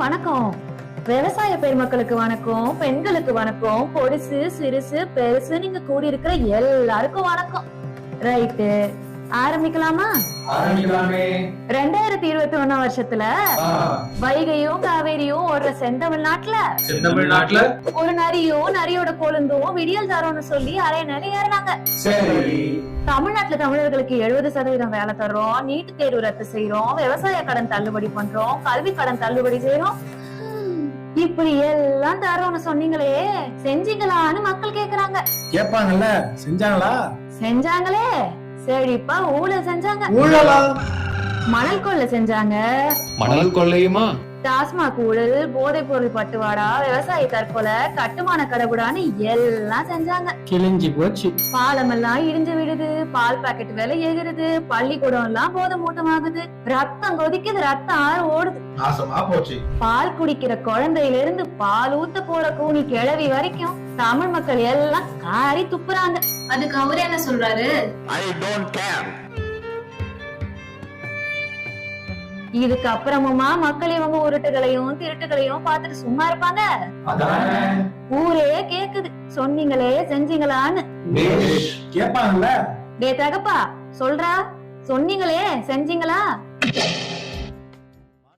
வணக்கம். விவசாய பெருமக்களுக்கு வணக்கம், பெண்களுக்கு வணக்கம், பொடிசு சிறுசு பெருசு நீங்க கூடி இருக்கிற எல்லாருக்கும் வணக்கம். ரைட்டு, ஆரம்பிக்கலாமா? ஆரம்பிக்கலாமே. 2021 வருஷத்துல வைகையும் காவேரியும் ஒரு செந்தமிழ்நாட்டுல ஒரு நரியும் நரியோட கொழுந்தும் விடியல் தரோம்னு சொல்லி அரை நிலை ஏறினாங்க. சரி. தமிழ்நாட்டுல தமிழர்களுக்கு 70% வேலை தர்றோம், நீட்டு தேர்வு ரத்து செய்யறோம், விவசாய கடன் தள்ளுபடி பண்றோம், கல்வி கடன் தள்ளுபடி செய்யறோம், இப்படி எல்லாம் தரோம்னு சொன்னீங்களே, செஞ்சீங்களான்னு மக்கள் கேக்குறாங்க. கேட்பாங்கல்ல, செஞ்சாங்களா? செஞ்சாங்களே. செழிப்பா ஊழல் செஞ்சாங்க. ஊழலா? மணல் கொள்ளை செஞ்சாங்க. மணல் கொள்ளையுமா? டாஸ்மாக் ஊழல், போதைப் பொருள் பட்டுவாடா, விவசாய தற்கொலை, கட்டுமான கடவுடான்னு எல்லாம் செஞ்சாங்க. கிழிஞ்சி போச்சு. பாலம் எல்லாம் இடிஞ்சு விடுது, பால் பாக்கெட் விலை ஏறுது, பள்ளிக்கூடம் எல்லாம் போதை மூட்டமாகுது, ரத்தம் கொதிக்குது, ரத்தம் ஆறு ஓடுது. நாசமா போச்சு. பால் குடிக்கிற குழந்தையில இருந்து பால் ஊத்த போற கூனி கிழவி வரைக்கும் தமிழ் மக்கள் எல்லாம் காரி துப்புறாங்க. அதுக்கு அவரு என்ன சொல்றாரு? இதுக்கு அப்புறமுமா மக்கள் இவங்க உருட்டுகளையும் திருட்டுகளையும் பார்த்துட்டு சும்மா இருப்பாங்க? ஊரே கேக்குது, சொன்னீங்களே செஞ்சீங்களான்னு. கேட்பாங்கல்ல. டே தகப்பா, சொல்றா, சொன்னீங்களே செஞ்சீங்களா?